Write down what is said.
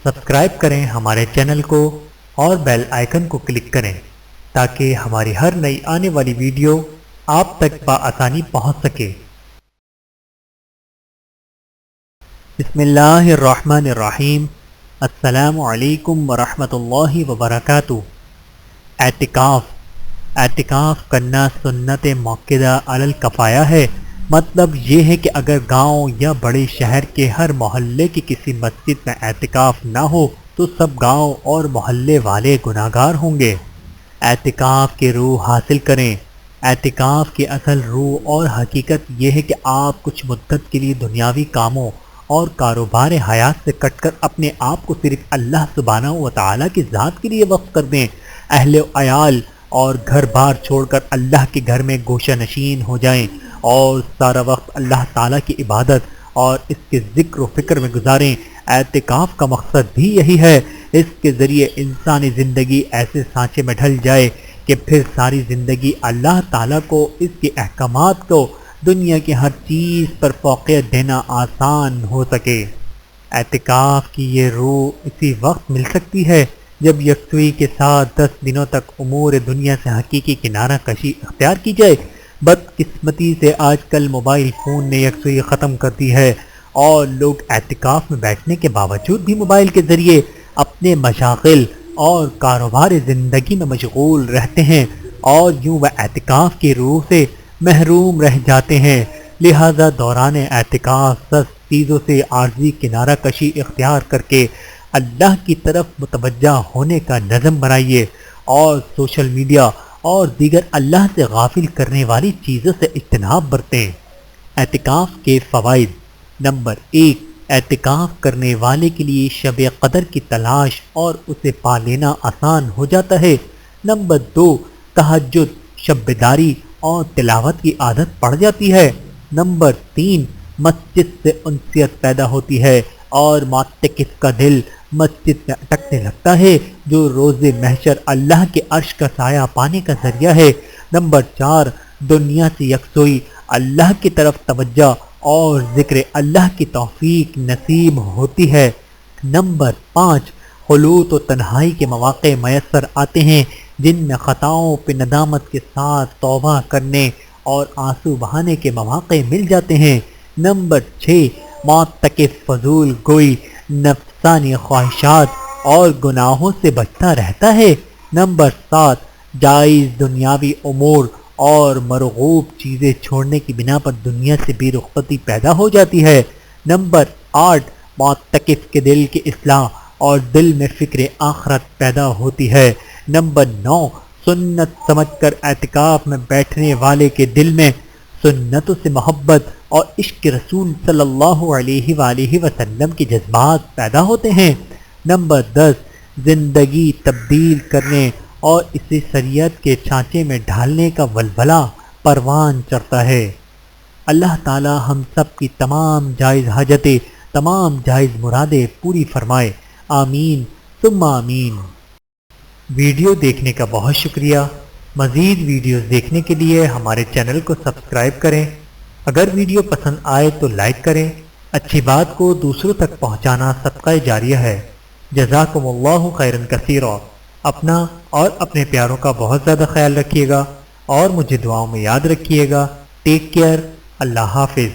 Subscribe کریں ہمارے channel کو اور بیل آئیکن کو کلک کریں تاکہ ہماری ہر نئی آنے والی ویڈیو آپ تک بآسانی پہنچ سکے۔ بسم اللہ الرحمن الرحیم۔ السلام علیکم ورحمۃ اللہ وبرکاتہ۔ اعتکاف کرنا سنت موقدہ علی الکفایہ ہے۔ مطلب یہ ہے کہ اگر گاؤں یا بڑے شہر کے ہر محلے کی کسی مسجد میں اعتکاف نہ ہو تو سب گاؤں اور محلے والے گناہگار ہوں گے۔ اعتکاف کی روح حاصل کریں۔ اعتکاف کی اصل روح اور حقیقت یہ ہے کہ آپ کچھ مدت کے لیے دنیاوی کاموں اور کاروبار حیات سے کٹ کر اپنے آپ کو صرف اللہ سبحانہ و تعالیٰ کی ذات کے لیے وقف کر دیں۔ اہل و عیال اور گھر بار چھوڑ کر اللہ کے گھر میں گوشہ نشین ہو جائیں اور سارا وقت اللہ تعالیٰ کی عبادت اور اس کے ذکر و فکر میں گزاریں۔ اعتکاف کا مقصد بھی یہی ہے۔ اس کے ذریعے انسانی زندگی ایسے سانچے میں ڈھل جائے کہ پھر ساری زندگی اللہ تعالیٰ کو اس کے احکامات کو دنیا کی ہر چیز پر فوقیت دینا آسان ہو سکے۔ اعتکاف کی یہ روح اسی وقت مل سکتی ہے جب یکسوئی کے ساتھ 10 دنوں تک امور دنیا سے حقیقی کنارہ کشی اختیار کی جائے۔ بدقسمتی سے آج کل موبائل فون نے یکسوئی ختم کر دی ہے اور لوگ اعتکاف میں بیٹھنے کے باوجود بھی موبائل کے ذریعے اپنے مشاغل اور کاروبار زندگی میں مشغول رہتے ہیں اور یوں وہ اعتکاف کی روح سے محروم رہ جاتے ہیں۔ لہذا دوران اعتکاف سست چیزوں سے عارضی کنارہ کشی اختیار کر کے اللہ کی طرف متوجہ ہونے کا نظم بنائیے اور سوشل میڈیا اور دیگر اللہ سے غافل کرنے والی چیزوں سے اجتناب برتیں۔ اعتکاف کے فوائد۔ نمبر 1، اعتکاف کرنے والے کے لیے شب قدر کی تلاش اور اسے پا لینا آسان ہو جاتا ہے۔ نمبر 2، تہجد، شب بیداری اور تلاوت کی عادت پڑ جاتی ہے۔ نمبر 3، مسجد سے انسیت پیدا ہوتی ہے اور معتکف کا دل مسجد میں اٹکنے لگتا ہے جو روز محشر اللہ کے عرش کا سایہ پانے کا ذریعہ ہے۔ نمبر 4، دنیا سے یکسوئی، اللہ کی طرف توجہ اور ذکر اللہ کی توفیق نصیب ہوتی ہے۔ نمبر 5، خلوت و تنہائی کے مواقع میسر آتے ہیں جن میں خطاؤں پہ ندامت کے ساتھ توبہ کرنے اور آنسو بہانے کے مواقع مل جاتے ہیں۔ نمبر 6، معتکف فضول گوئی، نفسانی خواہشات اور گناہوں سے بچتا رہتا ہے۔ نمبر 7، جائز دنیاوی امور اور مرغوب چیزیں چھوڑنے کی بنا پر دنیا سے بے رغبتی پیدا ہو جاتی ہے۔ نمبر 8، معتکف کے دل کی اصلاح اور دل میں فکر آخرت پیدا ہوتی ہے۔ نمبر 9، سنت سمجھ کر اعتکاف میں بیٹھنے والے کے دل میں سنتوں سے محبت اور عشق رسول صلی اللہ علیہ وآلہ وسلم کے جذبات پیدا ہوتے ہیں۔ نمبر 10، زندگی تبدیل کرنے اور اسے شریعت کے چھانچے میں ڈھالنے کا ولولہ پروان چڑھتا ہے۔ اللہ تعالی ہم سب کی تمام جائز حاجتیں، تمام جائز مرادیں پوری فرمائے، آمین ثم آمین۔ ویڈیو دیکھنے کا بہت شکریہ۔ مزید ویڈیوز دیکھنے کے لیے ہمارے چینل کو سبسکرائب کریں۔ اگر ویڈیو پسند آئے تو لائک کریں۔ اچھی بات کو دوسروں تک پہنچانا صدقہ جاریہ ہے۔ جزاکم اللہ خیرا کثیرا۔ اپنا اور اپنے پیاروں کا بہت زیادہ خیال رکھیے گا اور مجھے دعاؤں میں یاد رکھیے گا۔ Take care. اللہ حافظ۔